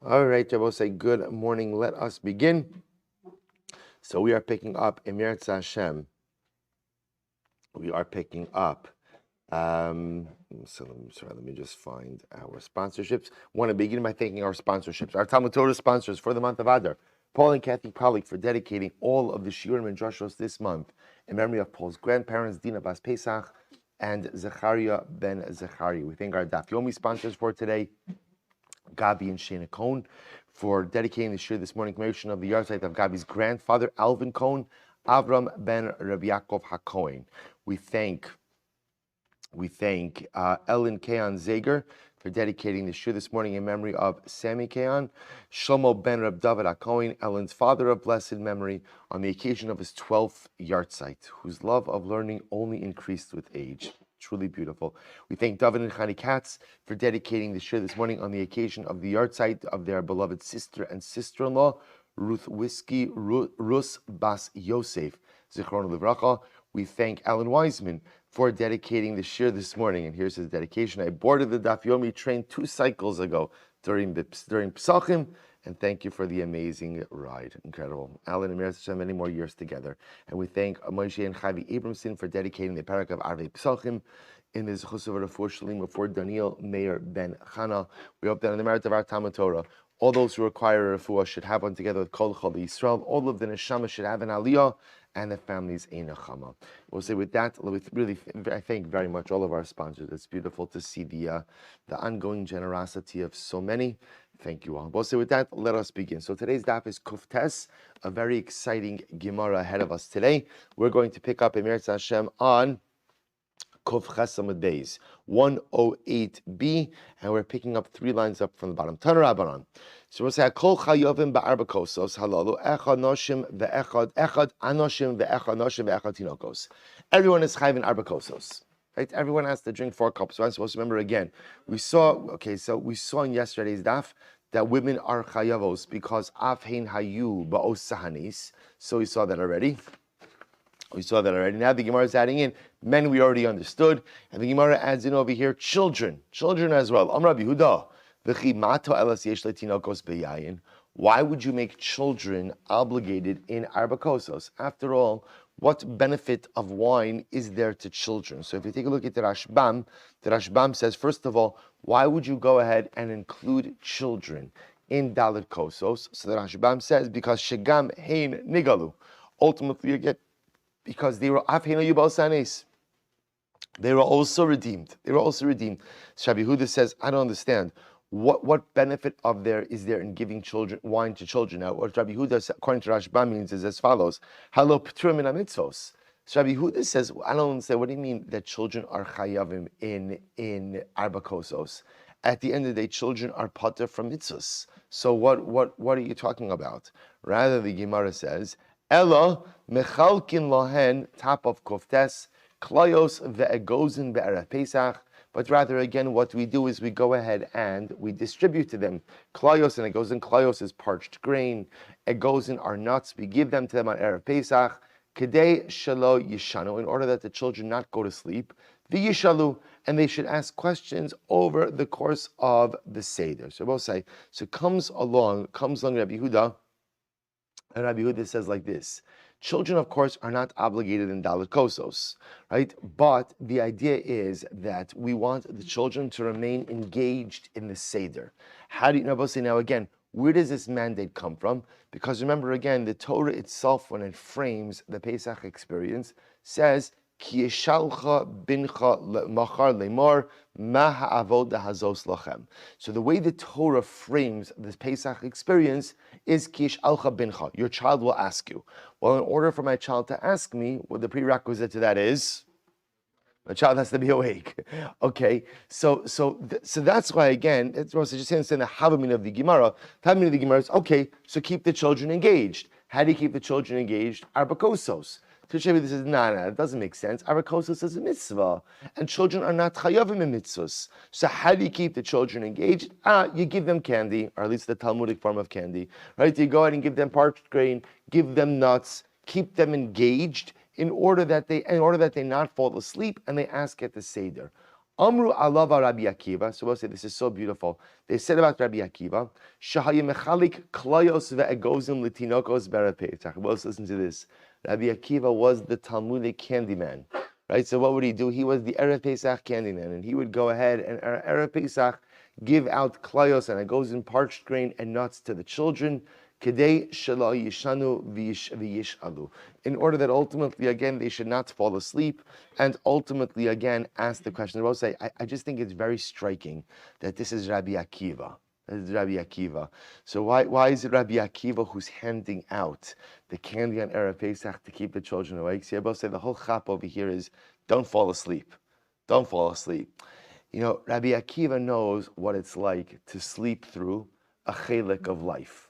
All right, I will say good morning. Let us begin. So we are picking up Emir Hashem. We are picking up. Let me just find our sponsorships. Want to begin by thanking our sponsorships. Our Talmud Torah sponsors for the month of Adar. Paul and Kathy Pollack for dedicating all of the Shiurim and Drushos this month in memory of Paul's grandparents, Dina Bas Pesach and Zechariah ben Zechariah. We thank our Daf Yomi sponsors for today, Gabi and Shana Cohn, for dedicating the shir this morning commemoration of the yahrzeit of Gabi's grandfather, Alvin Cohn, Avram ben Rabbi Yaakov HaKohen. We thank Ellen Keon Zager for dedicating the shir this morning in memory of Sammy Keon, Shlomo ben Reb David HaKohen, Ellen's father of blessed memory, on the occasion of his 12th yahrzeit, whose love of learning only increased with age. Truly beautiful. We thank David and Chani Katz for dedicating the shir this morning on the occasion of the yahrzeit of their beloved sister and sister-in-law, Ruth Rus Bas Yosef, Zichron Livracha. We thank Alan Wiseman for dedicating the shir this morning, and here's his dedication. I boarded the Daf Yomi train 2 cycles ago during Pesachim, and thank you for the amazing ride. Incredible. Alan and Meretz Hashem, many more years together. And we thank Moshe and Chavi Abramson for dedicating the parak of Arvei Pesachim in the Zechus of Refuah Shalima for Daniel Meir ben Chana. We hope that in the merit of our Talmud Torah, all those who require a refuah should have one together with Kol Chol Yisrael. All of the neshama should have an aliyah, and the families ein chama. We'll say with that, I thank very much all of our sponsors. It's beautiful to see the ongoing generosity of so many. Thank you all. We'll say with that, let us begin. So today's daf is Kuftes, a very exciting Gemara ahead of us today. We're going to pick up Emir Hashem on Kuf Chesamud Beis 108b, and we're picking up 3 lines up from the bottom. Tana Rabbanan. So we'll say Kol Chayovim Ba'arba Kosos Halalu Echad Noshim VeEchad Anoshim VeEchad Noshim VeEchad Tinokos. Everyone is chayiv in Arba Kosos. Right? Everyone has to drink 4 cups. So I'm supposed to remember again. We saw in yesterday's daf that women are chayavos because Afhein Hayu Ba'os Sahanis. So we saw that already. Now the Gemara is adding in men. We already understood, and the Gemara adds in over here children as well. Amar Yehuda, v'chi mato elas yesh letinokos beyayin. Why would you make children obligated in arba kosos? After all, what benefit of wine is there to children? So if you take a look at the Rashbam says, first of all, why would you go ahead and include children in dalet kosos? So the Rashbam says, because shegam hein nigalu. Ultimately, again, because they were they were also redeemed. Rabbi Yehuda says, I don't understand. What benefit of there is there in giving wine to children? Now, what Rabbi Yehuda, according to Rashba, means is as follows: Halo p'turim min hamitzvos. So Rabbi Yehuda says, I don't understand. What do you mean that children are chayavim in arba kosos? At the end of the day, children are pater from mitzvos. So what are you talking about? Rather, the Gemara says, Ella mechalkin lohen, top of koftes, klayos ve'egozin be'erev Pesach. But rather, again, what we do is we go ahead and we distribute to them klayos and egozin. Klayos is parched grain. Egozin are nuts. We give them to them on erev Pesach. Kedei shelo yishanu, in order that the children not go to sleep. V'yishalu, and they should ask questions over the course of the seder. So both say. So comes along Rabbi Yehuda. And Rabbi Yehuda says like this: children, of course, are not obligated in dalet kosos, right? But the idea is that we want the children to remain engaged in the seder. How do you know? Now again, where does this mandate come from? Because remember again, the Torah itself, when it frames the Pesach experience, says, Ki yeshalcha bincha machar lemar ma ha'avoda hazos lachem. So the way the Torah frames this Pesach experience is Ki yeshalcha bincha. Your child will ask you. Well, in order for my child to ask me, what the prerequisite to that is, the child has to be awake. Okay, so that's why again, it's just saying the Havamina of the Gemara. The Havamina of the Gemara is okay. So keep the children engaged. How do you keep the children engaged? Arba kosos. This is no, it doesn't make sense. Arba kosos is a mitzvah, and children are not chayavim in mitzvahs. So how do you keep the children engaged? You give them candy, or at least the Talmudic form of candy, right? You go ahead and give them parched grain, give them nuts, keep them engaged in order that they not fall asleep and they ask at the seder. Amru alava Rabbi Akiva. So we'll say this is so beautiful. They said about Rabbi Akiva, Shahaya mechalik klayos ve'egozim litinokos berapetach. Well, let's listen to this. Rabbi Akiva was the Talmudic candyman, right? So what would he do? He was the Erev Pesach candyman, and he would go ahead and Erev Pesach give out klayos and egozim, parched grain and nuts to the children. Kedei shelo yishanu v'yishalu, in order that ultimately, again, they should not fall asleep, and ultimately, again, ask the question. I will say, I just think it's very striking that this is Rabbi Akiva. This is Rabbi Akiva. So why is it Rabbi Akiva who's handing out the candy on Erev Pesach to keep the children awake? See, I will say the whole chap over here is don't fall asleep. Don't fall asleep. You know, Rabbi Akiva knows what it's like to sleep through a chelik of life.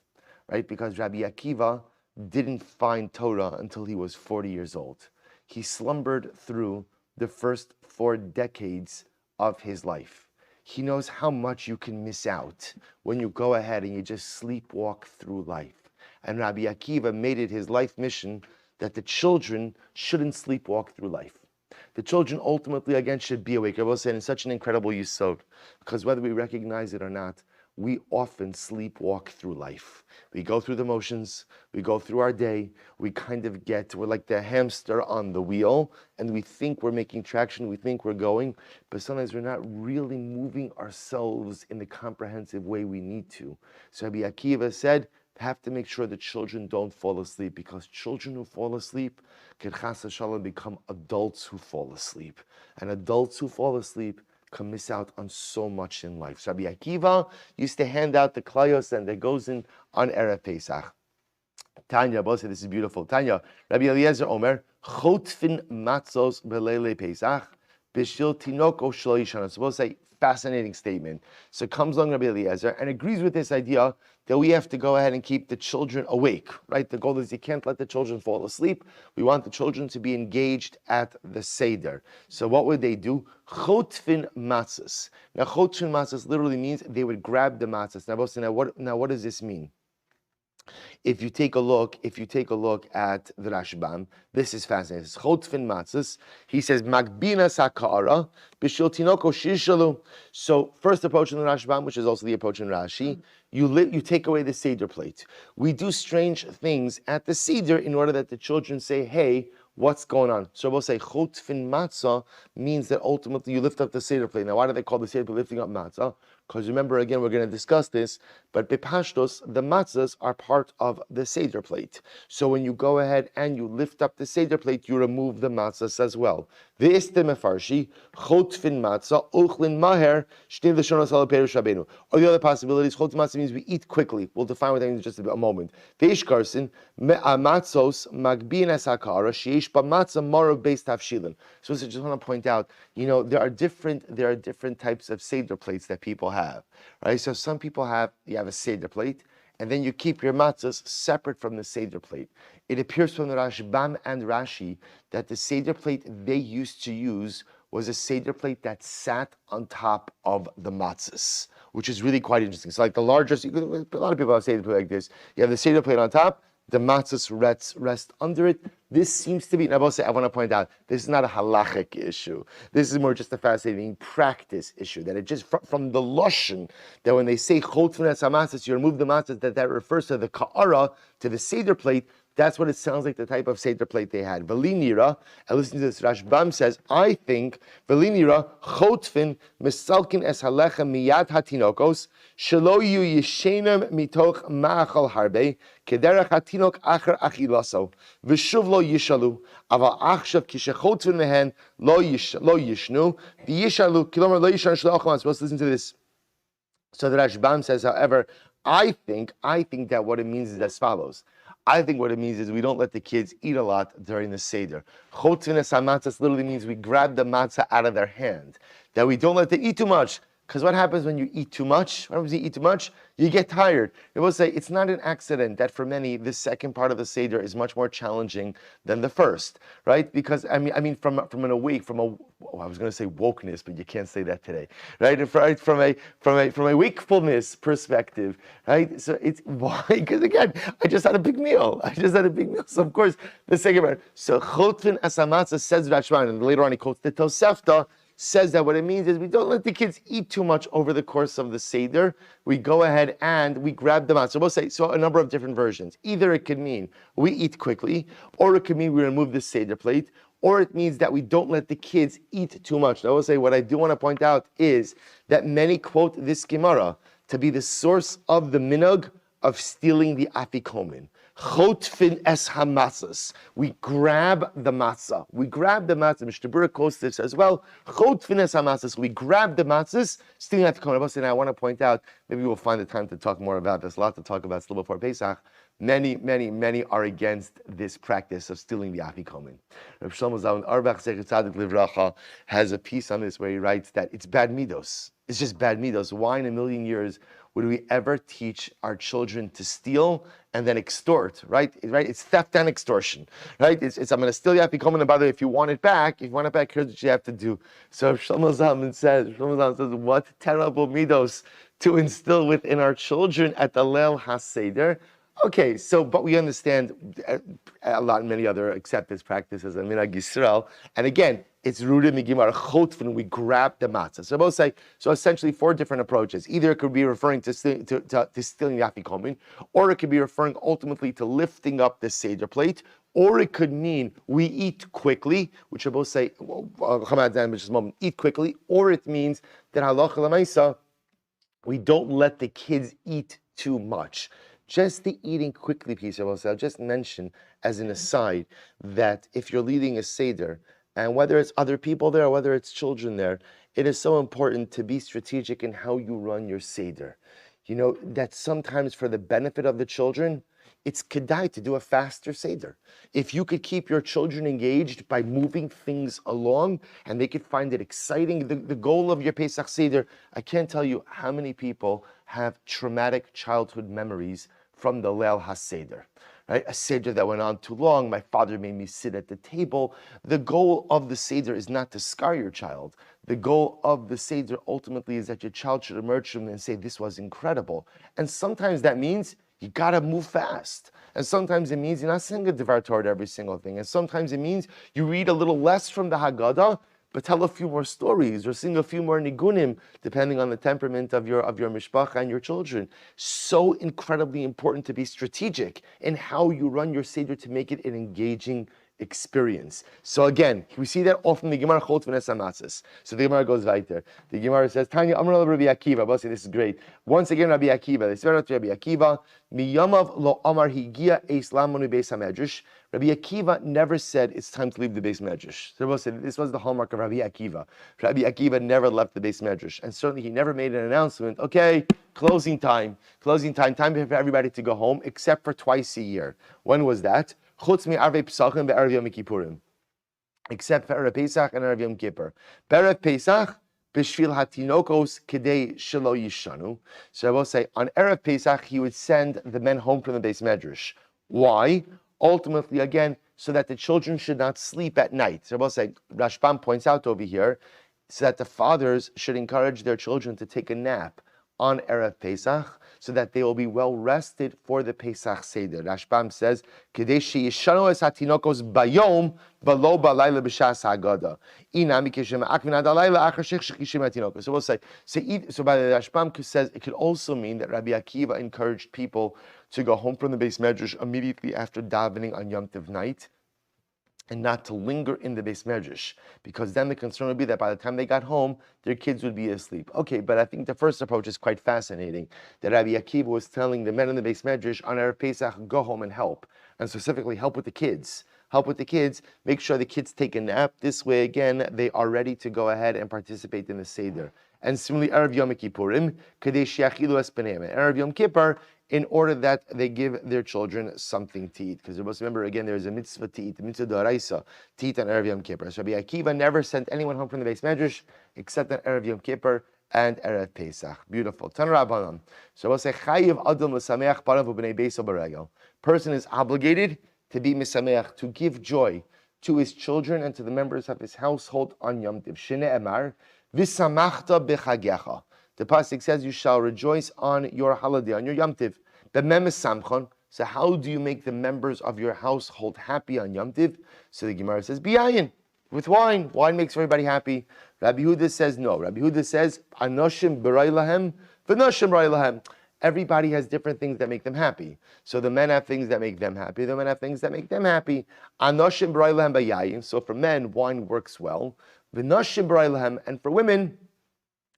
Right? Because Rabbi Akiva didn't find Torah until he was 40 years old. He slumbered through the first 4 decades of his life. He knows how much you can miss out when you go ahead and you just sleepwalk through life. And Rabbi Akiva made it his life mission that the children shouldn't sleepwalk through life. The children ultimately, again, should be awake. I will say, in such an incredible yisod, because whether we recognize it or not, we often sleepwalk through life. We go through the motions, we go through our day, we're like the hamster on the wheel, and we think we're making traction, we think we're going, but sometimes we're not really moving ourselves in the comprehensive way we need to. So Rabbi Akiva said, have to make sure the children don't fall asleep, because children who fall asleep can chas v'shalom become adults who fall asleep. And adults who fall asleep can miss out on so much in life. So Rabbi Akiva used to hand out the klayos and the gozin on Erev Pesach. Tanya, both say this is beautiful. Tanya, Rabbi Eliezer Omer, chotfin matzos belele Pesach, bishil tinoko shlo yishana. So both say, fascinating statement. So comes along Rabbi Eliezer and agrees with this idea that we have to go ahead and keep the children awake, right? The goal is you can't let the children fall asleep. We want the children to be engaged at the Seder. So what would they do? Chotfin matzos. Now chotfin matzos literally means they would grab the matzos. Now what does this mean? If you take a look at the Rashbam, this is fascinating. It's chotfin matzos. He says magbina sakara b'shil tinoko shishalu. So first approach in the Rashbam, which is also the approach in Rashi, you take away the Seder plate. We do strange things at the Seder in order that the children say, hey, what's going on? So we'll say chotfin matzah means that ultimately you lift up the Seder plate. Now why do they call the Seder plate lifting up matzah? Because remember, again, we're going to discuss this, but bepashtos, the matzahs are part of the Seder plate. So when you go ahead and you lift up the Seder plate, you remove the matzahs as well. Ve'iste mefarshi, chotfin matzah, uchlin maher, shnev l'shonos ala perush rabbeinu. Or the other possibilities, chotfin matzah means we eat quickly. We'll define what that means in just a moment. Ve'ish karsin, matzos, magbin es hakara, sheyesh ba matzah marav beis tafshilin. So I just want to point out, there are different types of Seder plates that people have, right? So some people you have a Seder plate, and then you keep your matzahs separate from the Seder plate. It appears from the Rashbam and Rashi that the Seder plate they used to use was a Seder plate that sat on top of the matzahs, which is really quite interesting. So like the largest, a lot of people have Seder plate like this. You have the Seder plate on top, the matzahs rest under it. This seems to be, and I want to point out, this is not a halachic issue. This is more just a fascinating practice issue, that it just, from the lashon, that when they say chotfin es hamatzos, you remove the matzahs, that refers to the ka'ara, to the Seder plate. That's what it sounds like, the type of Seder plate they had. Velinira, and listen to this, Rashbam says, I think, Velinira, chotfin misalkin es halechem miyad hatinokos, shelo yu yishenam mitoch ma'achal harbe, kederach hatinok acher achilaso, v'shuv lo yishalu, aval achshav kishechotfin mehen lo yishnu, v'yishalu, kilomar lo yishan shlo acham. Let's listen to this. So the Rashbam says, however, I think that what it means is as follows. I think what it means is we don't let the kids eat a lot during the Seder. Chotfin es hamatzos literally means we grab the matzah out of their hand. That we don't let them eat too much. Because what happens when you eat too much? What happens when you eat too much? You get tired. It will say it's not an accident that for many, the second part of the Seder is much more challenging than the first, right? Because I mean, from I was going to say wokeness, but you can't say that today, right? From a wakefulness perspective, right? So it's why? Because again, I just had a big meal. So of course, the second part. So chotfin es hamatzos says Rashbam, and later on he quotes the Tosefta. says that what it means is we don't let the kids eat too much over the course of the Seder. We go ahead and we grab the matzah. We'll say, so a number of different versions. Either it could mean we eat quickly, or it could mean we remove the Seder plate, or it means that we don't let the kids eat too much. Now, I will say, what I do want to point out is that many quote this Gemara to be the source of the minhag of stealing the afikomen. Chotfin es hamatzas. We grab the matzah. We grab the matzah. Mishnah Berurah quotes this as well. Chotfin es hamatzas. We grab the matzahs, stealing afikomen. And I want to point out, maybe we'll find the time to talk more about this. A lot to talk about still before Pesach. Many are against this practice of stealing the afikomen. Rav Shlomo Zalman Auerbach Zecher Tzadik Livracha has a piece on this where he writes that it's bad midos. It's just bad midos. Why in a million years would we ever teach our children to steal and then extort, right? It's theft and extortion, right? It's I'm going to steal your afikomen, and by the way, if you want it back, here's what you have to do. So Shlomo Zalman says, what terrible midos to instill within our children at the Leil HaSeder. Okay, so, but we understand many other accept this practice as a minhag Yisrael, and again, it's rooted in the Gemara Chotfin. We grab the matzah. So both say so. Essentially, four different approaches. Either it could be referring to stealing the afikomen, or it could be referring ultimately to lifting up the seder plate, or it could mean we eat quickly, which are both say eat quickly, or it means that halacha l'maisa we don't let the kids eat too much. Just the eating quickly piece of I'll just mention as an aside that if you're leading a seder, and whether it's other people there or whether it's children there, it is so important to be strategic in how you run your seder. You know, that sometimes for the benefit of the children, it's kedai to do a faster seder. If you could keep your children engaged by moving things along and they could find it exciting, the goal of your Pesach seder, I can't tell you how many people have traumatic childhood memories from the Leil HaSeder. Right? A Seder that went on too long, my father made me sit at the table. The goal of the Seder is not to scar your child. The goal of the Seder ultimately is that your child should emerge from it and say, this was incredible. And sometimes that means you gotta move fast. And sometimes it means you're not saying a Devar Torah to every single thing. And sometimes it means you read a little less from the Haggadah, but tell a few more stories or sing a few more nigunim, depending on the temperament of your mishpacha and your children. So incredibly important to be strategic in how you run your seder to make it an engaging experience. So again, we see that often the Gemara Chot v'nes hamatzos. So the Gemara goes weiter. The Gemara says, Tanya Amar Rabbi Akiva. But this is great. Once again, Rabbi Akiva. They swear to Rabbi Akiva. Miyamav lo Amar higia eis lamonu beis hamedrash. Rabbi Akiva never said it's time to leave the Beis Medrash. So said this was the hallmark of Rabbi Akiva. Rabbi Akiva never left the Beis Medrash, and certainly he never made an announcement. Okay, closing time for everybody to go home, except for twice a year. When was that? Chutz mi'arvei Pesachim be'erev Yom Kippurim, except for Erev Pesach and Erev Yom Kippur. Be'erev Pesach b'shvil hatinokos kedei shelo yishanu. So I will say on Erev Pesach he would send the men home from the Beis Medrash. Why? Ultimately, again, so that the children should not sleep at night. So I will say Rashbam points out over here, so that the fathers should encourage their children to take a nap on Erev Pesach, so that they will be well rested for the Pesach Seder. Rashbam says, "Kedei sheyishanu es hatinokos bayom v'lo b'alayla b'shas haggadah. Inami kishem akvin ad alayla achar shechishim hatinokos." So we'll say, so by the Rashbam says it could also mean that Rabbi Akiva encouraged people to go home from the Beis Medrash immediately after davening on Yom Tov night, and not to linger in the Beis Medrash, because then the concern would be that by the time they got home, their kids would be asleep. Okay, but I think the first approach is quite fascinating, that Rabbi Akiva was telling the men in the Beis Medrash on Erev Pesach, go home and help, and specifically help with the kids. Help with the kids, make sure the kids take a nap. This way, again, they are ready to go ahead and participate in the Seder. And similarly, Erev Yom Kippurim, Kadei Sheachilu Es B'neihem. Erev Yom Kippur, in order that they give their children something to eat. Because you must remember, again, there's a mitzvah to eat, a mitzvah d'oraisa, to eat on Erev Yom Kippur. So Rabbi Akiva never sent anyone home from the Beis Medrash except on Erev Yom Kippur and Erev Pesach. Beautiful. Tan Rabbanan. So we'll say, Chayiv Adam l'sameach barav u'bnei beiso b'regel. Person is obligated to be misameach, to give joy to his children and to the members of his household on Yom Tov. Shene Emar, v'samachta b'chagecha. The pasuk says, you shall rejoice on your holiday, on your Yom Tov. So how do you make the members of your household happy on Yom Tov? So the Gemara says, Biyayin. With wine. Wine makes everybody happy. Rabbi Yehuda says no. Rabbi Yehuda says, Anoshim b'ray lahem, v'noshim b'ray lahem. Everybody has different things that make them happy. So the men have things that make them happy. The men have things that make them happy. Anoshim b'ray lahem b'yayin. So for men, wine works well. V'noshim b'ray lahem. And for women,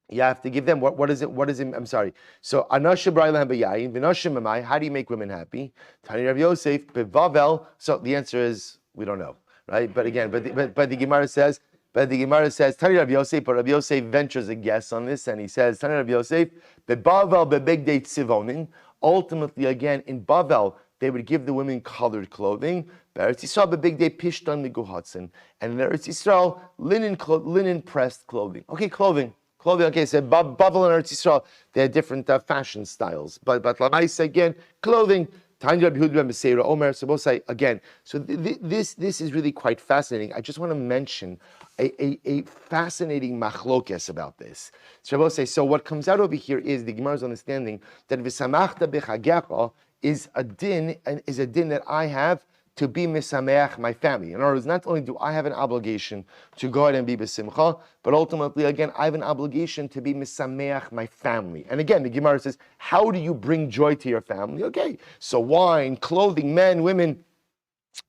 you have to give them, what is it, I'm sorry. So, Anoshim b'ray lahem b'yayin, v'noshim b'mai. How do you make women happy? Tani Rav Yosef, b'vavel. So the answer is, we don't know. Right? But again, but the Gemara says, Tani Rav Yosef, but Rav Yosef ventures a guess on this, and he says, Tani Rav Yosef, bebavel bebegdei tzivonin. Ultimately, again, in Bavel, they would give the women colored clothing. Be'eretz Yisrael bebegdei pishtan miguhatzin, and in Eretz Yisrael, linen pressed clothing. Okay, clothing. Okay, so Bavel and Eretz Yisrael, they had different fashion styles. But Lamaisa, again, clothing. So we'll say again. So this is really quite fascinating. I just want to mention a fascinating machlokes about this. So we'll say. So what comes out over here is the Gemara's understanding that v'samachta b'chagecha is a din that I have to be misameach my family. In other words, not only do I have an obligation to go ahead and be besimcha, but ultimately, again, I have an obligation to be misameach my family. And again, the Gemara says, how do you bring joy to your family? Okay, so wine, clothing, men, women.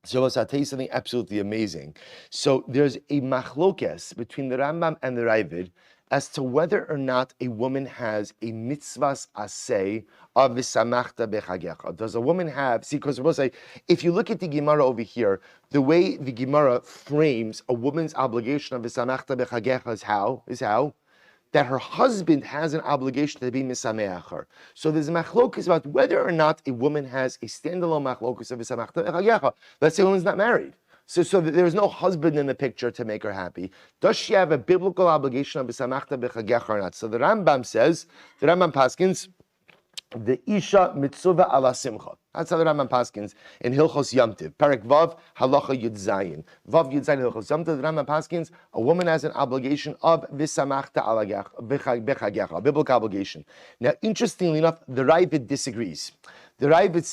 So I'll tell you something absolutely amazing. So there's a machlokes between the Rambam and the Ravid as to whether or not a woman has a mitzvahs aseh of v'samachta b'chagecha. Does a woman have, see, because we'll say, if you look at the Gemara over here, the way the Gemara frames a woman's obligation of v'samachta b'chagecha is how? That her husband has an obligation to be misameach her. So there's a machlokus about whether or not a woman has a standalone machlokus of v'samachta b'chagecha. Let's say a woman's not married. So there's no husband in the picture to make her happy. Does she have a biblical obligation of b'samachta b'chagecha or not? So the Rambam says, the Rambam paskins, the Isha mitzvah ala simcha. That's how the Rambam paskins in Hilchos Yamtiv. Perek Vav, Halacha Yud Zayin. Vav Yud Zayin Hilchos Yamtiv, the Rambam paskins, a woman has an obligation of v'samachta ala b'chagecha, a biblical obligation. Now, interestingly enough, the Ravid disagrees. The Ravid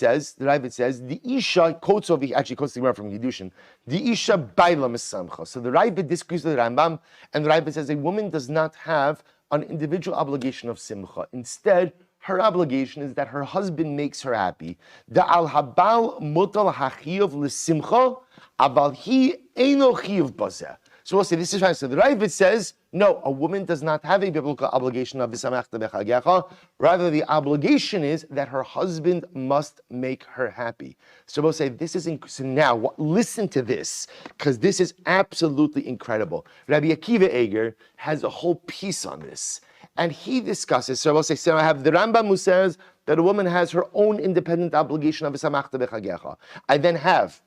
says, the Isha quotes over, actually quotes the Gemara from Yidushin, the Isha baila misamcha. So the Ravid disagrees with the Rambam, and the Ravid says a woman does not have an individual obligation of simcha. Instead, her obligation is that her husband makes her happy. The al habal mutal hachiyuv l'simcha, aval hi eino chiyuv bazeh. So we'll say this is right. So the Ravid says, no, a woman does not have a biblical obligation of v'samachta b'chagecha. Rather, the obligation is that her husband must make her happy. So we'll say this is so now. Listen to this, because this is absolutely incredible. Rabbi Akiva Eger has a whole piece on this, and he discusses. So we'll say, so I have the Rambam who says that a woman has her own independent obligation of v'samachta b'chagecha. I then have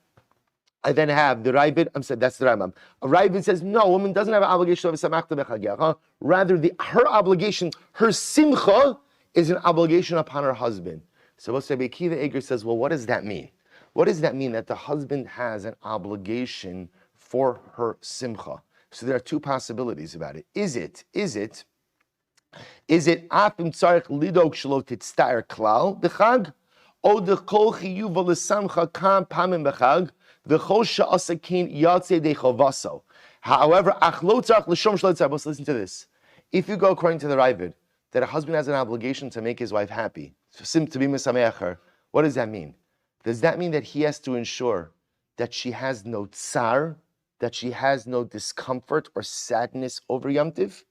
the Ravid, that's the Rambam. A Ravid says, no, a woman doesn't have an obligation of samachta b'chagecha. Rather, her obligation, her simcha, is an obligation upon her husband. So we'll say, Akiva Eger says, well, what does that mean? What does that mean that the husband has an obligation for her simcha? So there are two possibilities about it. Is it afim tzarich lidok shelo titztaer klal b'chag, or the kol chiyuv l'samcha kam pamim b'chag, however, listen to this. If you go according to the Ravid, that a husband has an obligation to make his wife happy, to be misameach her, what does that mean? Does that mean that he has to ensure that she has no tsar, that she has no discomfort or sadness over Yom Tiv?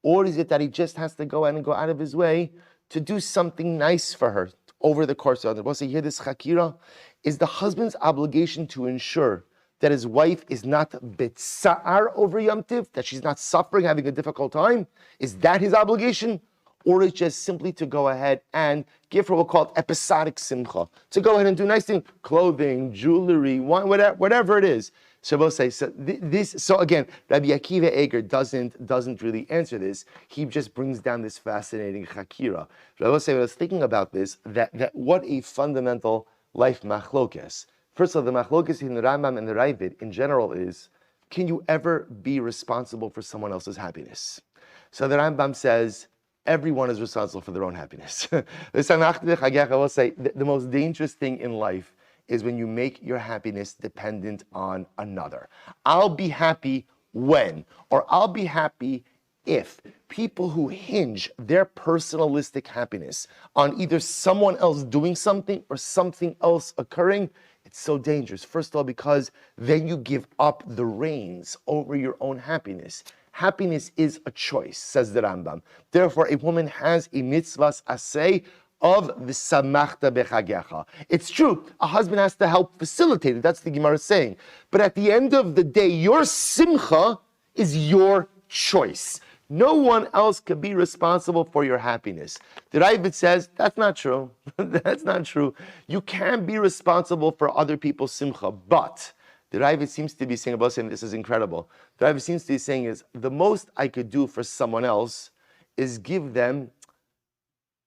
Or is it that he just has to go out of his way to do something nice for her over the course of the day? We'll say here this chakira is the husband's obligation to ensure that his wife is not bitsa'ar over Yom Tiv, that she's not suffering, having a difficult time. Is that his obligation? Or it's just simply to go ahead and give her what we'll call episodic simcha, to go ahead and do nice things, clothing, jewelry, wine, whatever it is. So we'll say, so again, Rabbi Akiva Eger doesn't really answer this. He just brings down this fascinating chakira. But I will say, when I was thinking about this, that what a fundamental life machlokes. First of all, the machlokes in the Rambam and the Ravid in general is, can you ever be responsible for someone else's happiness? So the Rambam says, everyone is responsible for their own happiness. I will say, the most dangerous thing in life is when you make your happiness dependent on another. I'll be happy when, or I'll be happy if. People who hinge their personalistic happiness on either someone else doing something or something else occurring, it's so dangerous. First of all, because then you give up the reins over your own happiness. Happiness is a choice, says the Rambam. Therefore, a woman has a mitzvahs aseh of v'samachta bechagecha. It's true, a husband has to help facilitate it. That's the Gemara saying. But at the end of the day, your simcha is your choice. No one else can be responsible for your happiness. The Ravid says, that's not true. That's not true. You can be responsible for other people's simcha, but the Ravid seems to be saying, and this is incredible, the Ravid seems to be saying is, the most I could do for someone else is give them,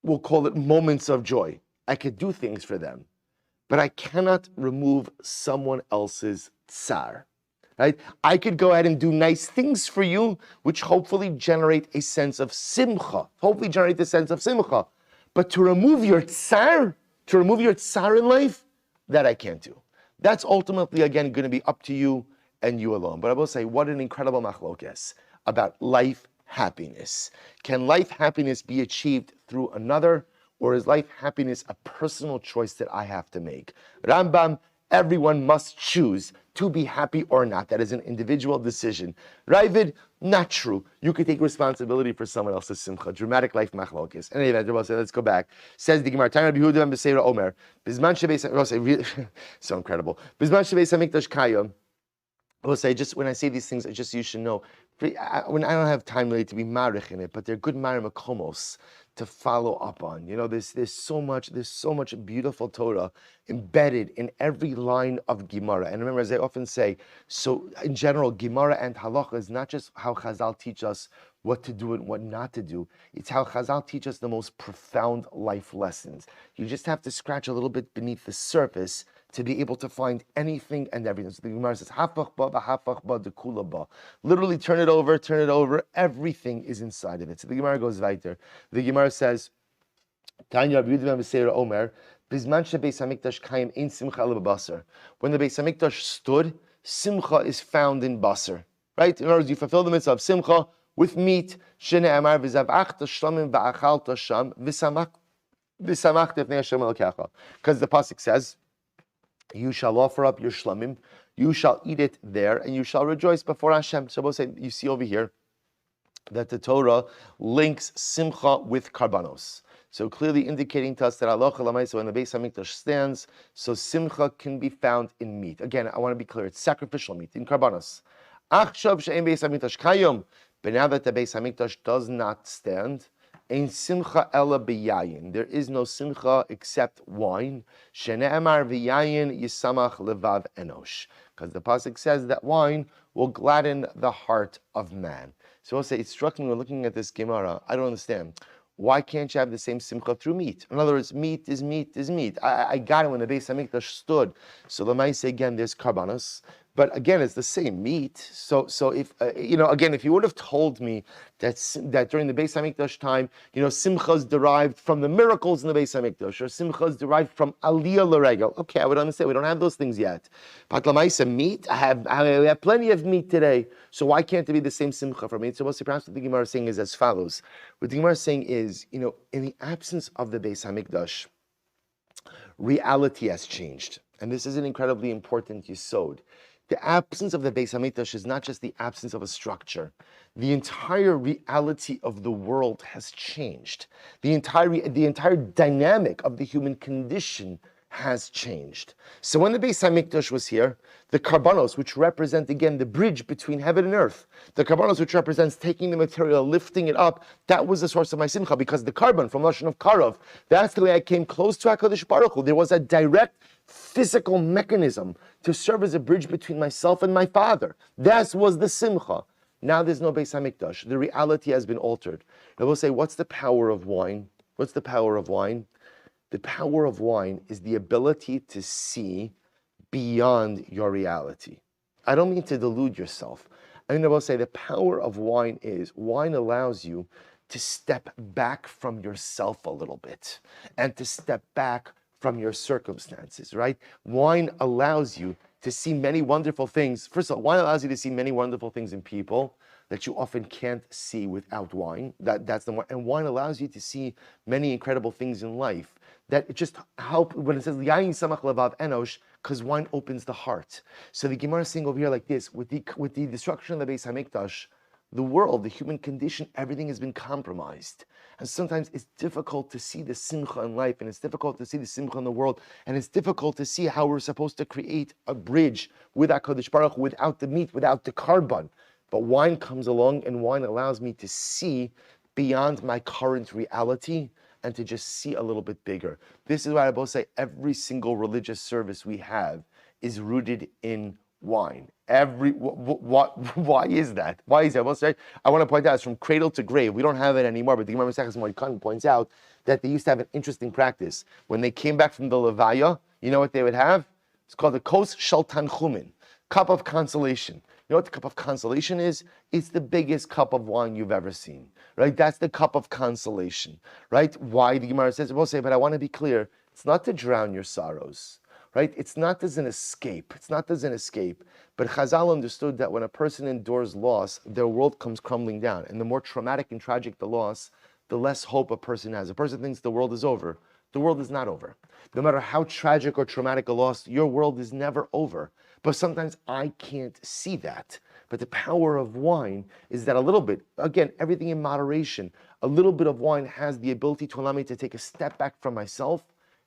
we'll call it moments of joy. I could do things for them, but I cannot remove someone else's tsar. Right? I could go ahead and do nice things for you, which hopefully generate a sense of simcha. But to remove your tsar in life, that I can't do. That's ultimately, again, going to be up to you and you alone. But I will say, what an incredible machlokes about life happiness. Can life happiness be achieved through another, or is life happiness a personal choice that I have to make? Rambam, everyone must choose to be happy or not. That is an individual decision. Ravid, not true. You could take responsibility for someone else's simcha. Dramatic life machlokes. Anyway, let's go back. Says the Gemara, Tanya Rabbi Yehuda ben Beseira Omer, Bizman shebeis, so incredible. Bizman shebeis hamikdash kayom. I will say, just when I say these things, you should know, when I don't have time really to be marich in it, but they're good marimakomos to follow up on. You know, there's so much beautiful Torah embedded in every line of Gemara. And remember, as I often say, so in general, Gemara and Halacha is not just how Chazal teach us what to do and what not to do. It's how Chazal teach us the most profound life lessons. You just have to scratch a little bit beneath the surface to be able to find anything and everything. So the Gemara says, Hafach ba, hafach ba, dekula ba. Literally turn it over, everything is inside of it. So the Gemara goes weiter. The Gemara says, Tanya Rabbi Yehuda ben Beseira Omer, Bizman shebeis hamikdash kayim ein simcha ela b'basar. When the Beis Hamikdash stood, simcha is found in basar. Right? In other words, you fulfill the mitzvah of simcha with meat. Shene'amar v'zavachta shlamim v'achalta sham v'samachta v'nei Hashem elokecha. Because the pasuk says, you shall offer up your shlamim, you shall eat it there, and you shall rejoice before Hashem. So you see over here that the Torah links simcha with karbanos. So clearly indicating to us that halacha l'maisa, when the Beis Hamikdash stands, so simcha can be found in meat. Again, I want to be clear, it's sacrificial meat, in karbanos. Achshav she'en Beis Hamikdash kayom, but now that the Beis Hamikdash does not stand, ein simcha ela b'yayin. There is no simcha except wine. Shene'emar v'yayin yisamach levav enosh. Because the pasuk says that wine will gladden the heart of man. So I'll say, it struck me when looking at this Gemara, I don't understand. Why can't you have the same simcha through meat? In other words, meat is meat is meat. I got it when the Beis Hamikdash stood. So the Maaseh, again, there's karbanos. But again, it's the same meat. So if again, if you would have told me that during the Beis Hamikdash time, simcha is derived from the miracles in the Beis Hamikdash, or simcha is derived from aliyah l'regel, okay, I would understand. We don't have those things yet. But l'maisa meat, I have plenty of meat today. So why can't it be the same simcha for meat? So perhaps what the Gemara is saying is as follows. What the Gemara is saying is, in the absence of the Beis Hamikdash, reality has changed, and this is an incredibly important yesod. The absence of the Beis Hamikdash is not just the absence of a structure. The entire reality of the world has changed. The entire dynamic of the human condition has changed. So when the Beis Hamikdash was here, the karbanos, which represent again the bridge between heaven and earth, the karbanos, which represents taking the material, lifting it up, that was the source of my simcha, because the carbon from lashon of karav, that's the way I came close to HaKadosh Baruch Hu. There was a direct physical mechanism to serve as a bridge between myself and my Father. That was the simcha. Now there's no Beis Hamikdash. The reality has been altered. I will say, what's the power of wine? What's the power of wine? The power of wine is the ability to see beyond your reality. I don't mean to delude yourself. I will say the power of wine allows you to step back from yourself a little bit and to step back from your circumstances, right? Wine allows you to see many wonderful things. First of all, wine allows you to see many wonderful things in people that you often can't see without wine. That's the one. And wine allows you to see many incredible things in life that it just help when it says Yain Samach Levav Enosh, because wine opens the heart. So the Gemara is saying over here like this: with the destruction of the Beis Hamikdash, the world, the human condition, everything has been compromised. And sometimes it's difficult to see the simcha in life, and it's difficult to see the simcha in the world, and it's difficult to see how we're supposed to create a bridge with HaKadosh Baruch Hu, without the meat, without the carbon. But wine comes along, and wine allows me to see beyond my current reality and to just see a little bit bigger. This is why I both say every single religious service we have is rooted in wine. Why is that? Why is that? I want to point out, it's from cradle to grave. We don't have it anymore, but the Gemara Maseches Moed points out that they used to have an interesting practice. When they came back from the Levaya, you know what they would have? It's called the Kos Shel Tanchumin, cup of consolation. You know what the cup of consolation is? It's the biggest cup of wine you've ever seen, right? That's the cup of consolation, right? Why? The Gemara says, we'll say, but I want to be clear, it's not to drown your sorrows, right? It's not as an escape. It's not as an escape. But Chazal understood that when a person endures loss, their world comes crumbling down. And the more traumatic and tragic the loss, the less hope a person has. A person thinks the world is over. The world is not over. No matter how tragic or traumatic a loss, your world is never over. But sometimes I can't see that. But the power of wine is that a little bit, again, everything in moderation, a little bit of wine has the ability to allow me to take a step back from myself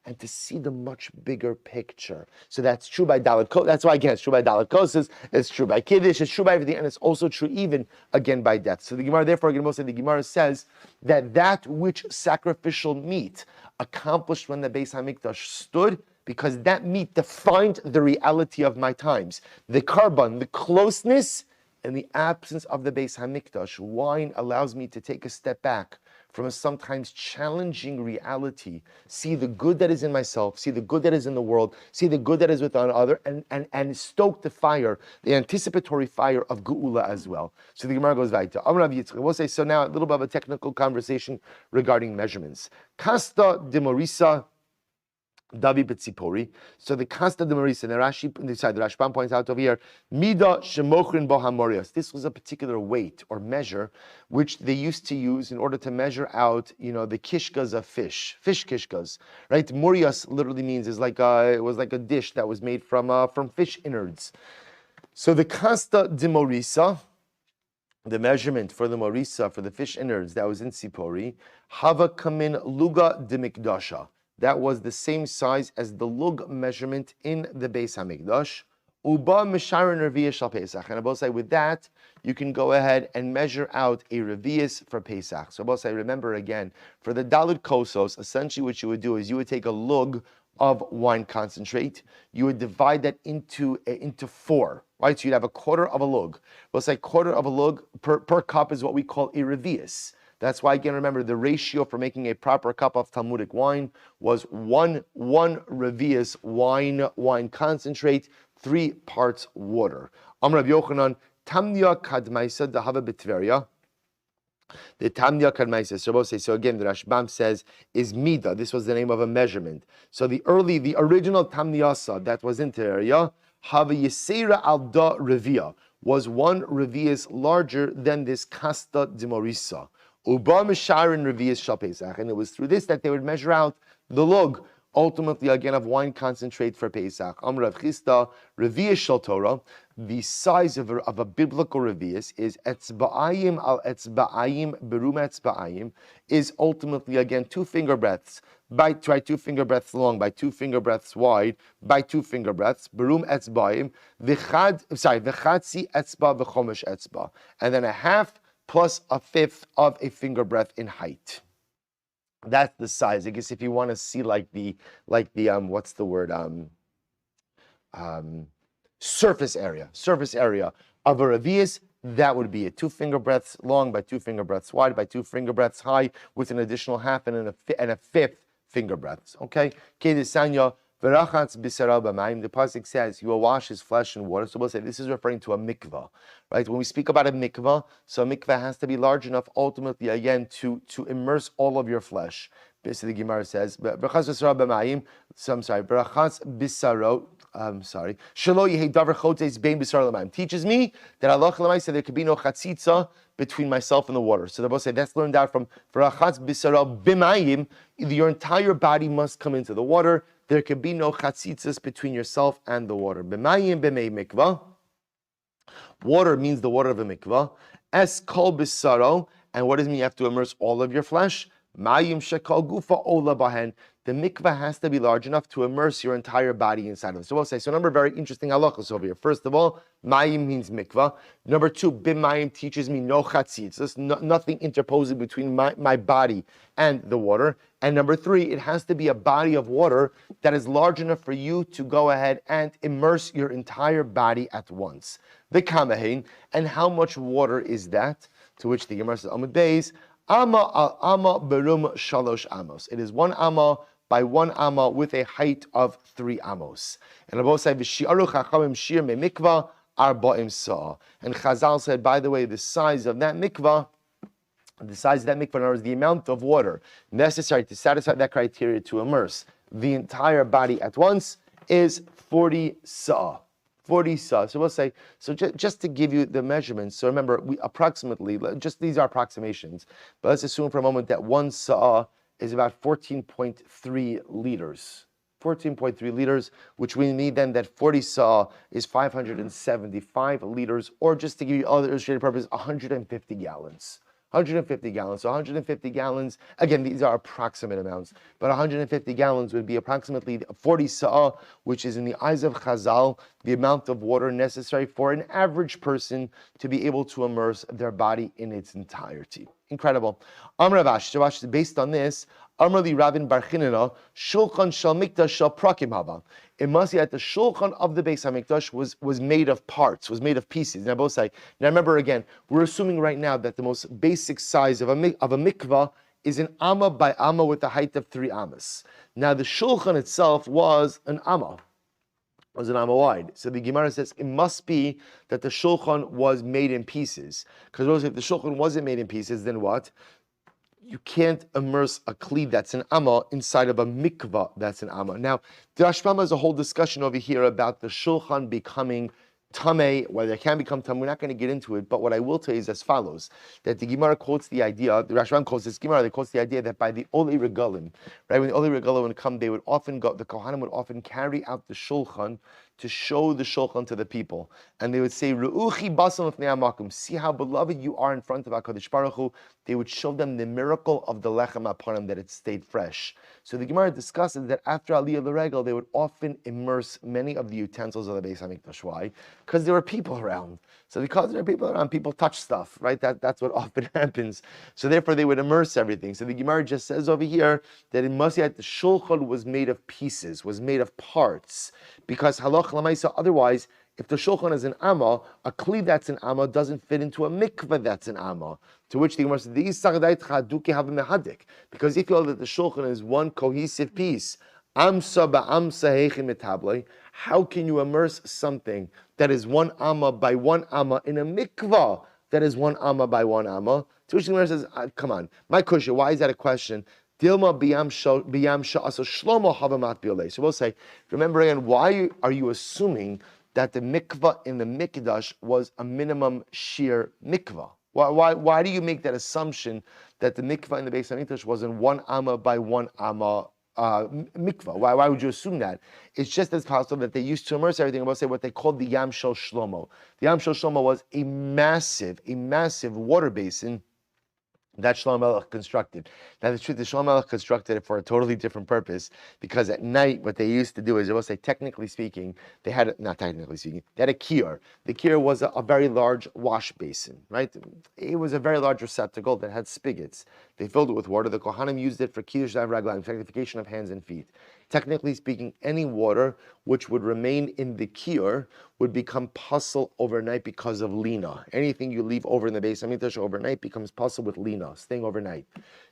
and to see the much bigger picture. So that's true by Dalet Kos. That's why, again, it's true by Dalet Kosas, it's true by Kiddush, it's true by everything, and it's also true even, again, by death. So the Gemara, therefore, the Gemara says that which sacrificial meat accomplished when the Beis HaMikdash stood, because that meat defined the reality of my times. The carbon, the closeness, and the absence of the Beis HaMikdash. Wine allows me to take a step back from a sometimes challenging reality, see the good that is in myself, see the good that is in the world, see the good that is within other, and stoke the fire, the anticipatory fire of Geula as well. So the Gemara goes weiter. We'll say, so now a little bit of a technical conversation regarding measurements. Kasta de Morisa Davi Betzipori. So the Kasta de Morisa, the Rashbam points out over here, Mida Shemochrin Bohamorios. This was a particular weight or measure which they used to use in order to measure out, the kishkas of fish kishkas, right? Morios literally means it was like a dish that was made from fish innards. So the Kasta de Morisa, the measurement for the Morisa, for the fish innards that was in Sipori, Hava Kamin Luga de Mikdasha. That was the same size as the lug measurement in the Beis HaMikdash. Uba Misharin Revi'ah Shal Pesach. And I both say with that, you can go ahead and measure out a Revi'ah for Pesach. So I both say, remember again, for the Dalit Kosos, essentially what you would do is you would take a lug of wine concentrate, you would divide that into four, right? So you'd have a quarter of a lug. We'll say quarter of a lug per cup is what we call a Revi'ah. That's why, again, remember, the ratio for making a proper cup of Talmudic wine was one Revi'ah wine concentrate, 3 parts water. Amar Rav Yochanan, Tamnia Kadmaisa Dahava B'Tveria. The Tamnia Kadmaisa. So again, the Rashbam says is Mida. This was the name of a measurement. So the original Tamniasa that was in Tveria, Hava Yisera Al Da Revi'ah, was 1 Revi'ah larger than this Kasta de Morisa. Uba Misharin Revi'ah Shal Pesach, and it was through this that they would measure out the log, ultimately again of wine concentrate for Pesach. Amar Rav Chisda, Revi'ah Shal Torah, the size of a biblical Revi'ah is Etzba'ayim al Etzba'ayim Berum Etzba'ayim, is ultimately again 2 finger breadths, by 2 finger breadths long, by 2 finger breadths wide, by 2 finger breadths, Berum Etzba'ayim, V'chatzi Etzba V'chomesh Etzba, and then a half plus a fifth of a finger breadth in height. That's the size. I guess if you want to see like the what's the word? Surface area of a Revi'ah, that would be it. 2 finger breadths long by 2 finger breadths wide by 2 finger breadths high with an additional half and a fifth finger breadths. Okay? Kedesanya. The pasuk says you will wash his flesh in water. So we'll say this is referring to a mikvah, right? When we speak about a mikvah, so a mikvah has to be large enough ultimately again to immerse all of your flesh. So the Gemara says, "Brachas bisaro b'mayim." So I'm sorry, brachas bisaro. I'm sorry. Shelo yehi davar chotes bein bisaro l'mayim. Teaches me that Allah said there could be no chatzitza between myself and the water. So the both say that's learned out from brachas bisaro b'mayim. Your entire body must come into the water. There could be no chatzitzas between yourself and the water. B'mayim b'mei mikvah. Water means the water of a mikvah. Es kol bisaro. And what does it mean? You have to immerse all of your flesh. Mayim shekal gufa ola bahen. The mikvah has to be large enough to immerse your entire body inside of it. So we'll say, so number of very interesting halachas over here. First of all, mayim means mikvah. Number two, bimayim teaches me no chatzitz. Nothing interposing between my body and the water. And number three, it has to be a body of water that is large enough for you to go ahead and immerse your entire body at once. The kamahin, and how much water is that? To which the Gemara says, Amud Beis, Amma al Amma berum shalosh amos. It is 1 amma by 1 amma with a height of 3 amos. And Rabbi said, V'shi'aru chachamim shir me mikvah arba'im sa'ah. And Chazal said, by the way, the size of that mikvah, in other words, the amount of water necessary to satisfy that criteria to immerse the entire body at once is 40 sa'ah. 40 sa'ah. So we'll say, so just to give you the measurements, so remember, we approximately, just these are approximations, but let's assume for a moment that 1 sa'ah is about 14.3 liters. 14.3 liters, which we mean then that 40 sa'ah is 575 liters, or just to give you other illustrated purpose, 150 gallons. 150 gallons. So 150 gallons, again, these are approximate amounts, but 150 gallons would be approximately 40 sa'ah, which is in the eyes of Chazal, the amount of water necessary for an average person to be able to immerse their body in its entirety. Incredible. Amr Ravash, so Ravash, based on this, Amr li Ravin Bar Chinina, Shulchan Shal Mikdash Shal Prakim Haba. It must be that the Shulchan of the Beis HaMikdash was made of parts, was made of pieces. Now both say, now remember again, we're assuming right now that the most basic size of a mikvah is an amma by amma with a height of 3 ammas. Now the Shulchan itself was an amma wide. So the Gemara says it must be that the Shulchan was made in pieces. Because if the Shulchan wasn't made in pieces, then what? You can't immerse a kli that's an amma inside of a mikvah that's an amma. Now, the Rashbam has a whole discussion over here about the Shulchan becoming tamei, whether it can become tamei. We're not going to get into it, but what I will tell you is as follows: that the Gemara quotes the idea, the Rashbam quotes this Gemara, they quotes the idea that by the Olei Regalim, right, when the Olei Regalim would come, they would often go, the Kohanim would often carry out the Shulchan to show the Shulchan to the people. And they would say, Ru'uchi basam lefnei hamakom, see how beloved you are in front of HaKadosh Baruch Hu. They would show them the miracle of the lechem upon that it stayed fresh. So the Gemara discusses that after Aliyah L'Regel, they would often immerse many of the utensils of the Beis HaMikdash. Why? Because there were people around. So because there are people around, people touch stuff, right? That's what often happens. So therefore they would immerse everything. So the Gemara just says over here that it must be that the Shulchan was made of pieces, was made of parts. Because halach l'maisa, otherwise, if the Shulchan is an amma, a kli that's an amma doesn't fit into a mikveh that's an amma. To which the Gemara says, because if you know that the Shulchan is one cohesive piece, amsa ba'amsa heichin metablei, how can you immerse something that is 1 amma by 1 amma in a mikvah that is 1 amma by 1 amma? To which the Gemara says, come on, my kusha, why is that a question? Dilma biyam sha'asa shlomo havamat biolei. So we'll say, remember again, why are you assuming that the mikvah in the mikdash was a minimum sheer mikvah? Why do you make that assumption that the mikvah in the Beis HaMikdash was in 1 amma by 1 amma mikvah? Why would you assume that? It's just as possible that they used to immerse everything. We'll say what they called the Yam Shel Shlomo. The Yam Shel Shlomo was a massive water basin that Shlomo Melech constructed. Now the truth is, Shlomo Melech constructed it for a totally different purpose, because at night what they used to do is, I will say technically speaking, they had a kior. The kior was a very large wash basin, right? It was a very large receptacle that had spigots. They filled it with water. The Kohanim used it for kiddush raglayim, sanctification of hands and feet. Technically speaking, any water which would remain in the kior would become puzzle overnight because of lina. Anything you leave over in the Beis HaMikdash overnight becomes puzzle with lina, staying overnight.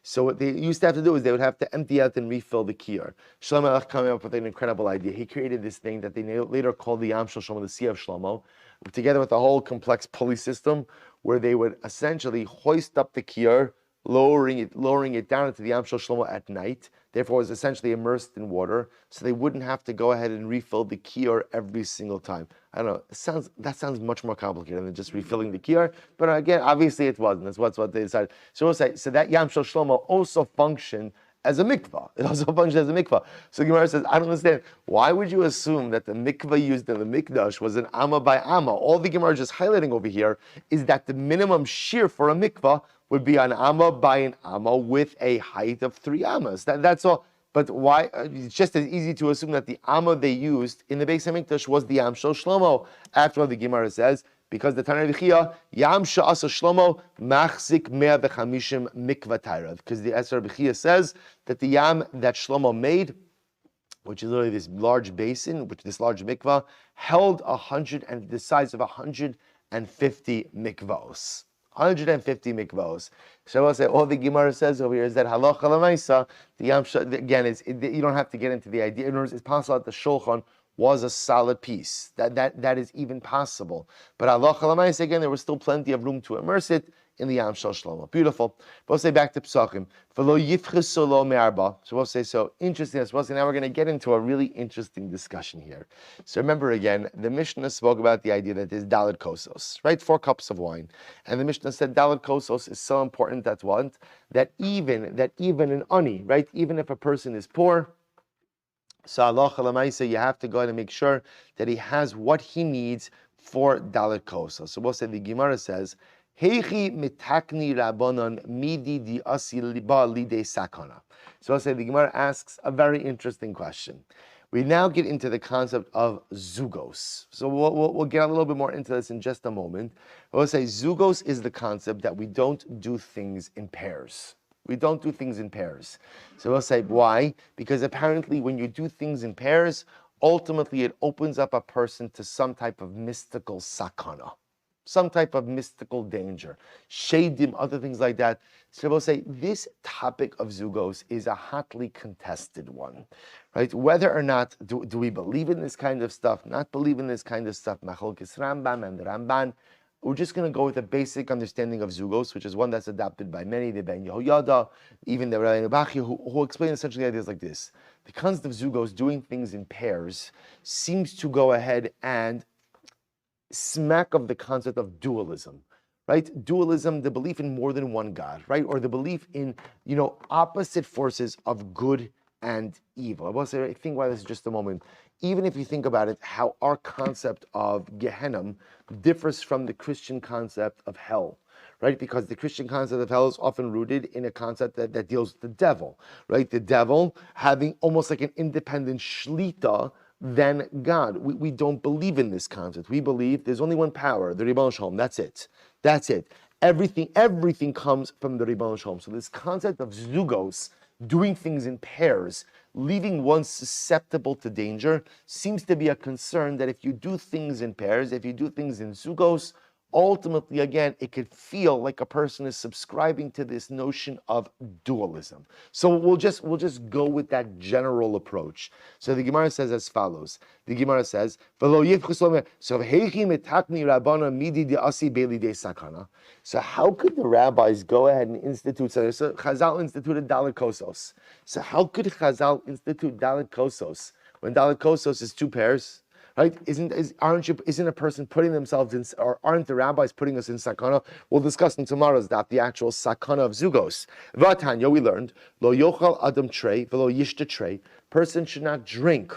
So what they used to have to do is they would have to empty out and refill the kior. Shlomo Melech came up with an incredible idea. He created this thing that they later called the Yam Shel Shlomo, the Sea of Shlomo, together with a whole complex pulley system where they would essentially hoist up the kior lowering it down into the Yam Shel Shlomo at night. Therefore, it was essentially immersed in water, so they wouldn't have to go ahead and refill the kiyar every single time. I don't know. That sounds much more complicated than just refilling the kiyar. But again, obviously it wasn't. That's what they decided. So we'll say so that Yam Shel Shlomo also functioned as a mikvah. It also functions as a mikvah. So Gemara says, I don't understand. Why would you assume that the mikvah used in the mikdash was an amma by amma? All the Gemara is just highlighting over here is that the minimum shear for a mikvah would be an amma by an amma with a height of 3 ammas. That's all. But why? It's just as easy to assume that the amma they used in the Beis HaMikdash was the Yam Shel Shlomo. After all, the Gemara says, because the Tanna B'chia, Yam Sha'asa Shlomo machzik 150 mikvah taira. Because the Esar B'chia says that the Yam that Shlomo made, which is literally this large basin, this large mikvah, held the size of 150 mikvahs. 150 mikvahs. So I'll say all the Gemara says over here is that halacha l'maisa. The Yam again you don't have to get into the idea. In other words, it's possible that the shulchan was a solid piece. That is even possible. But halacha l'maisa, again, there was still plenty of room to immerse it in the Yam Shel Shlomo. Beautiful. We'll say back to Pesachim. So we'll say, so interesting. So now we're going to get into a really interesting discussion here. So remember again, the Mishnah spoke about the idea that there's Daled Kosos, right? 4 cups of wine. And the Mishnah said Daled Kosos is so important that even an ani, right? Even if a person is poor, so halacha l'maisa, you have to go ahead and make sure that he has what he needs for Daled Kosos. So we'll say the Gemara says, Heichi mitakni rabbanon midi di asi liba lide sakana. So I'll say the Gemara asks a very interesting question. We now get into the concept of zugos. So we'll get a little bit more into this in just a moment. We'll say zugos is the concept that we don't do things in pairs. We don't do things in pairs. So we'll say why? Because apparently when you do things in pairs, ultimately it opens up a person to some type of mystical sakana, some type of mystical danger, shadim, other things like that. So we'll say this topic of zugos is a hotly contested one, right? Whether or not do we believe in this kind of stuff, not believe in this kind of stuff, Machlokes Rambam and the Ramban. We're just going to go with a basic understanding of zugos, which is one that's adopted by many, the Ben Yehoyada, even the Rabbi Nebuchadnezzar, who explain essentially ideas like this. The concept of zugos, doing things in pairs, seems to go ahead and smack of the concept of dualism, right? Dualism, the belief in more than one God, right? Or the belief in, opposite forces of good and evil. I will say, think about this just a moment. Even if you think about it, how our concept of Gehenna differs from the Christian concept of hell, right? Because the Christian concept of hell is often rooted in a concept that deals with the devil, right? The devil having almost like an independent shlita than God. We don't believe in this concept. We believe there's only one power, the Ribbon Shalom. That's it. That's it. Everything comes from the Ribbon Shalom. So this concept of zugos, doing things in pairs, leaving one susceptible to danger, seems to be a concern that if you do things in pairs, if you do things in zugos, ultimately, again, it could feel like a person is subscribing to this notion of dualism. So we'll just go with that general approach. So the Gemara says as follows. The Gemara says, so how could the rabbis go ahead and institute, so Chazal instituted Daled Kosos. So how could Chazal institute Daled Kosos when Daled Kosos is 2 pairs? Right? Isn't a person putting themselves in, or aren't the rabbis putting us in sakana? We'll discuss in tomorrow's daf the actual sakana of zugos. V'atanya, we learned, lo yochal adam trey, v'lo yishta trey. Person should not drink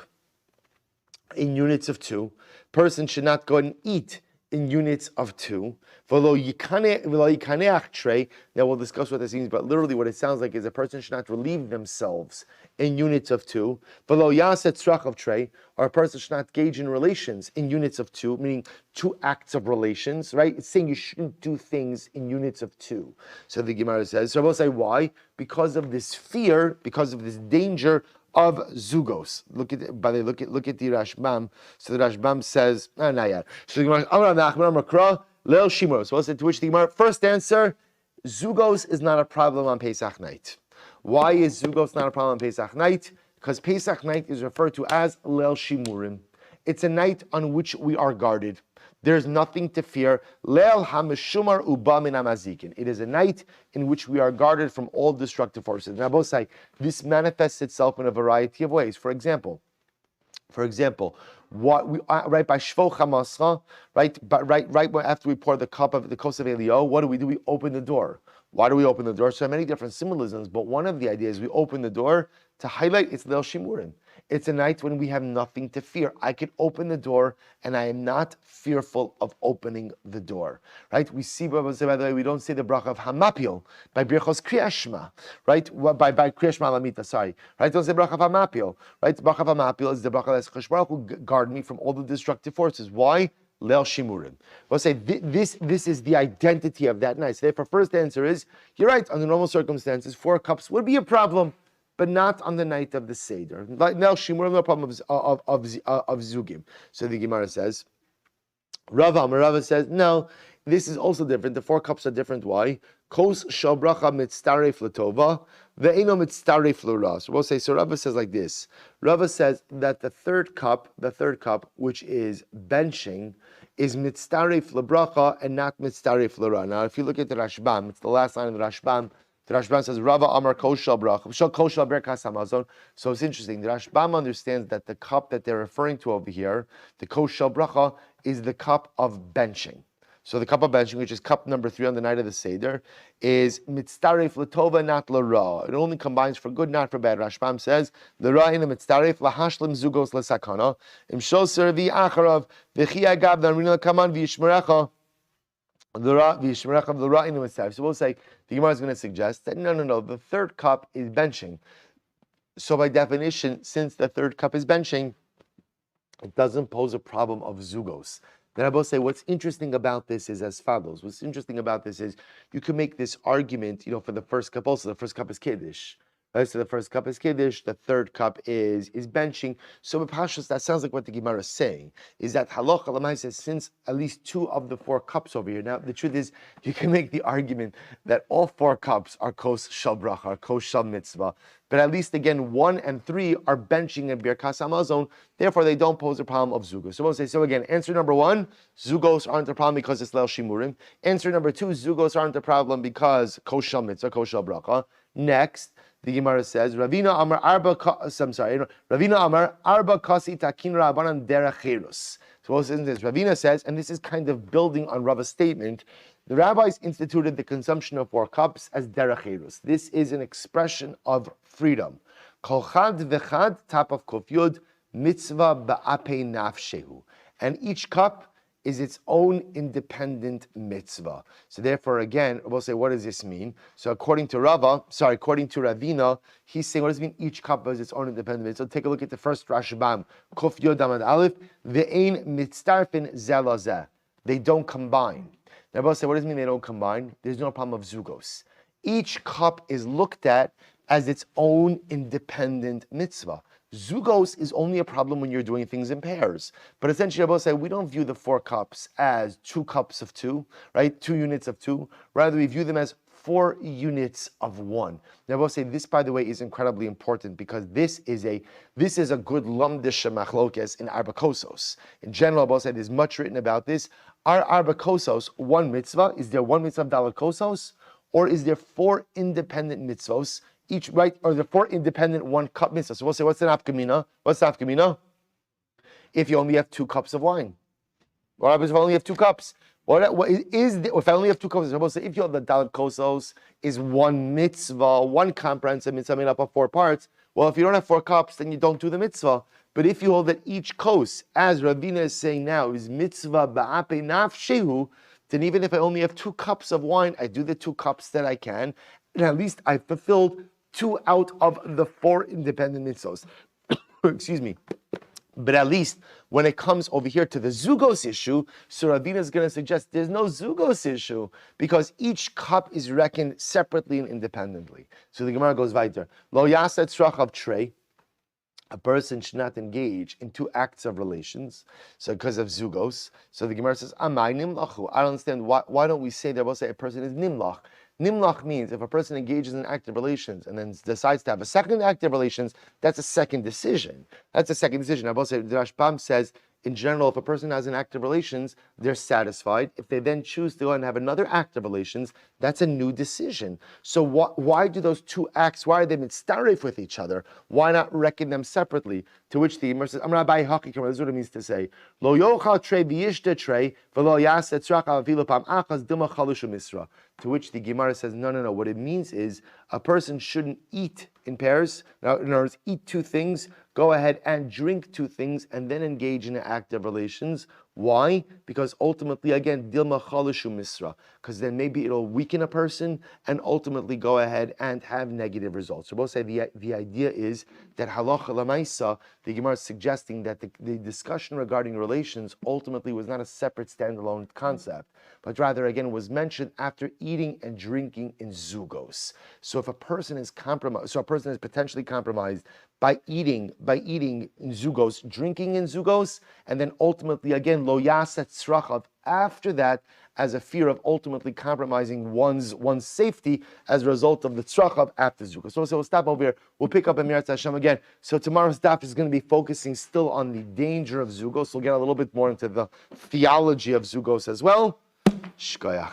in units of 2. Person should not go and eat in units of 2. V'lo yikaneach trey. Now we'll discuss what this means, but literally what it sounds like is a person should not relieve themselves in units of 2. V'lo yaset tzrachav trey, or a person should not engage in relations in units of 2, meaning 2 acts of relations, right? It's saying you shouldn't do things in units of 2. So the Gemara says, so I will say why? Because of this fear, because of this danger of zugos. Look at the Rashbam. So the Rashbam says, So the Gemara, so to which the Gemara, first answer, zugos is not a problem on Pesach night. Why is zugos not a problem on Pesach night? Because Pesach night is referred to as Leil Shimurim. It's a night on which we are guarded. There's nothing to fear. Leil hameshumar uba min hamazikin. It is a night in which we are guarded from all destructive forces. Now, both say this manifests itself in a variety of ways. For example, what we right by Shvo Chamascha, right? But right after we pour the cup of the kos of Elio, what do? We open the door. Why do we open the door? So many different symbolisms, but one of the ideas we open the door to highlight it's Leil Shimurim. It's a night when we have nothing to fear. I can open the door, and I am not fearful of opening the door. Right? We see, by the way, we don't say the bracha of Hamapil by Birchos Kriyashma, right? By Kriyashma Lamita, sorry. Right? Don't say bracha of Hamapil. Right? The bracha of Hamapil is the bracha that's Chosh Baruch Hu guard me from all the destructive forces. Why? Leil Shimurim. We'll say this is the identity of that night. So therefore, first answer is, you're right, under normal circumstances, 4 cups would be a problem, but not on the night of the Seder. Leil Shimurim, no problem of Zugim. So the Gemara says, Rava says, no, this is also different. The 4 cups are different. Why? Kos shel bracha mitztaref l'tova, ve'eno mitztaref l'ra. So we'll say, so Rava says like this. Rava says that the third cup, which is benching, is mitztaref l'bracha and not mitztaref l'ra. Now, if you look at the Rashbam, it's the last line of the Rashbam. The Rashbam says, Rava Amar Kos shel bracha, Kos shel berkas hamazon. So it's interesting. The Rashbam understands that the cup that they're referring to over here, the Kos shel bracha, is the cup of benching. So the cup of benching, which is cup number 3 on the night of the Seder, is mitztaref l'tova, not l'ra. It only combines for good, not for bad. Rashbam says, l'ra ina mitztaref lahashlim zugos l'sakana, im shoser v'acharav v'chi agav v'amrina kaman v'yishmerecha l'ra ina mitztaref. So we'll say, the Gemara is going to suggest that no, the third cup is benching. So by definition, since the third cup is benching, it doesn't pose a problem of zugos. Then I will say what's interesting about this is as follows. What's interesting about this is you can make this argument, for the first cup also. The first cup is Kiddush. Right? So the first cup is Kiddush, the third cup is benching. So Pashas, that sounds like what the Gemara is saying, is that Halacha Lamai says since at least 2 of the 4 cups over here. Now the truth is you can make the argument that all 4 cups are Kos Shel Bracha, are Kos Shel Mitzvah. But at least again 1 and 3 are benching and Birkas Hamazon, therefore they don't pose a problem of Zugos. So we'll say, so again, answer number 1, Zugos aren't a problem because it's Leil Shimurim. Answer number 2, Zugos aren't a problem because Kos Shel Mitzvah, Kos Shel Bracha. Next, the Gemara says, Ravina Amar Arba Kasi Takin Rabbanan Derech Cherus. So what is this? Ravina says, and this is kind of building on Rava's statement, the rabbis instituted the consumption of 4 cups as derech cherus. This is an expression of freedom. Kol chad v'chad, top of Kuf Yud, mitzvah ba'apei nafshehu. And each cup is its own independent mitzvah. So therefore, again, we'll say, what does this mean? So according to Ravina, he's saying, what does it mean? Each cup has its own independent mitzvah. So take a look at the first Rashbam, Kuf Yod Amad Aleph, ve'ein mitztarfin zelazeh. They don't combine. Now, we'll say, what does it mean they don't combine? There's no problem of zugos. Each cup is looked at as its own independent mitzvah. Zugos is only a problem when you're doing things in pairs. But essentially, I will say, we don't view the 4 cups as 2 cups of 2, right? 2 units of 2. Rather, we view them as 4 units of 1. Now, I will say, this, by the way, is incredibly important because this is a good lamdisha machlokes in Arba Kosos. In general, I will say, there's much written about this. Are Arba Kosos 1 mitzvah? Is there 1 mitzvah of Dalet Kosos? Or is there 4 independent mitzvos? Each, right, or the 4 independent 1 cup mitzvah. So we'll say, what's the nafkamina? What's the nafkamina? If you only have 2 cups of wine. What happens if I only have 2 cups? If I only have 2 cups, we'll say, if you have the Dalet Kosos is 1 mitzvah, 1 comprehensive mitzvah made up of 4 parts, well, if you don't have 4 cups, then you don't do the mitzvah. But if you hold that each kos, as Ravina is saying now, is mitzvah ba'apei nafshehu, then even if I only have 2 cups of wine, I do the 2 cups that I can, and at least I fulfilled 2 out of the 4 independent mitzvahs. Excuse me. But at least when it comes over here to the zugos issue, so Ravina is going to suggest there's no zugos issue because each cup is reckoned separately and independently. So the Gemara goes weiter. Lo yaset tzrachav trei. A person should not engage in 2 acts of relations, so because of zugos. So the Gemara says, "Amai nimlachu." I don't understand why don't we say that? We'll say a person is nimlach. Nimlach means if a person engages in active relations and then decides to have a second active relations, that's a second decision. That's a second decision. I will say the Rashbam says in general, if a person has an act of relations, they're satisfied. If they then choose to go and have another act of relations, that's a new decision. So why do those two acts, why are they mitzaref with each other? Why not reckon them separately? To which the Gemara says, I'm Rabbi Hakikam, this is what it means to say, Lo yochal trei v'yishta trei, v'lo yaset tzrach avavilu pam achas dilma chalushu misra. To which the Gemara says, no. What it means is a person shouldn't eat in pairs. Now, in other words, eat two things, go ahead and drink two things, and then engage in an act of relations. Why? Because ultimately, again, dilma chalushu misra. Because then maybe it'll weaken a person and ultimately go ahead and have negative results. So both say the idea is that halacha lamaisa, the Gemara is suggesting that the discussion regarding relations ultimately was not a separate standalone concept, but rather, again, was mentioned after eating and drinking in zugos. So if a person is compromised, so a person is potentially compromised by eating in zugos, drinking in zugos, and then ultimately, again, lo yaset tzrachav, after that, as a fear of ultimately compromising one's safety as a result of the tzrachav after zugos. So we'll stop over here. We'll pick up in Mirat Hashem again. So tomorrow's daf is going to be focusing still on the danger of zugos. We'll get a little bit more into the theology of zugos as well. Shkoyach.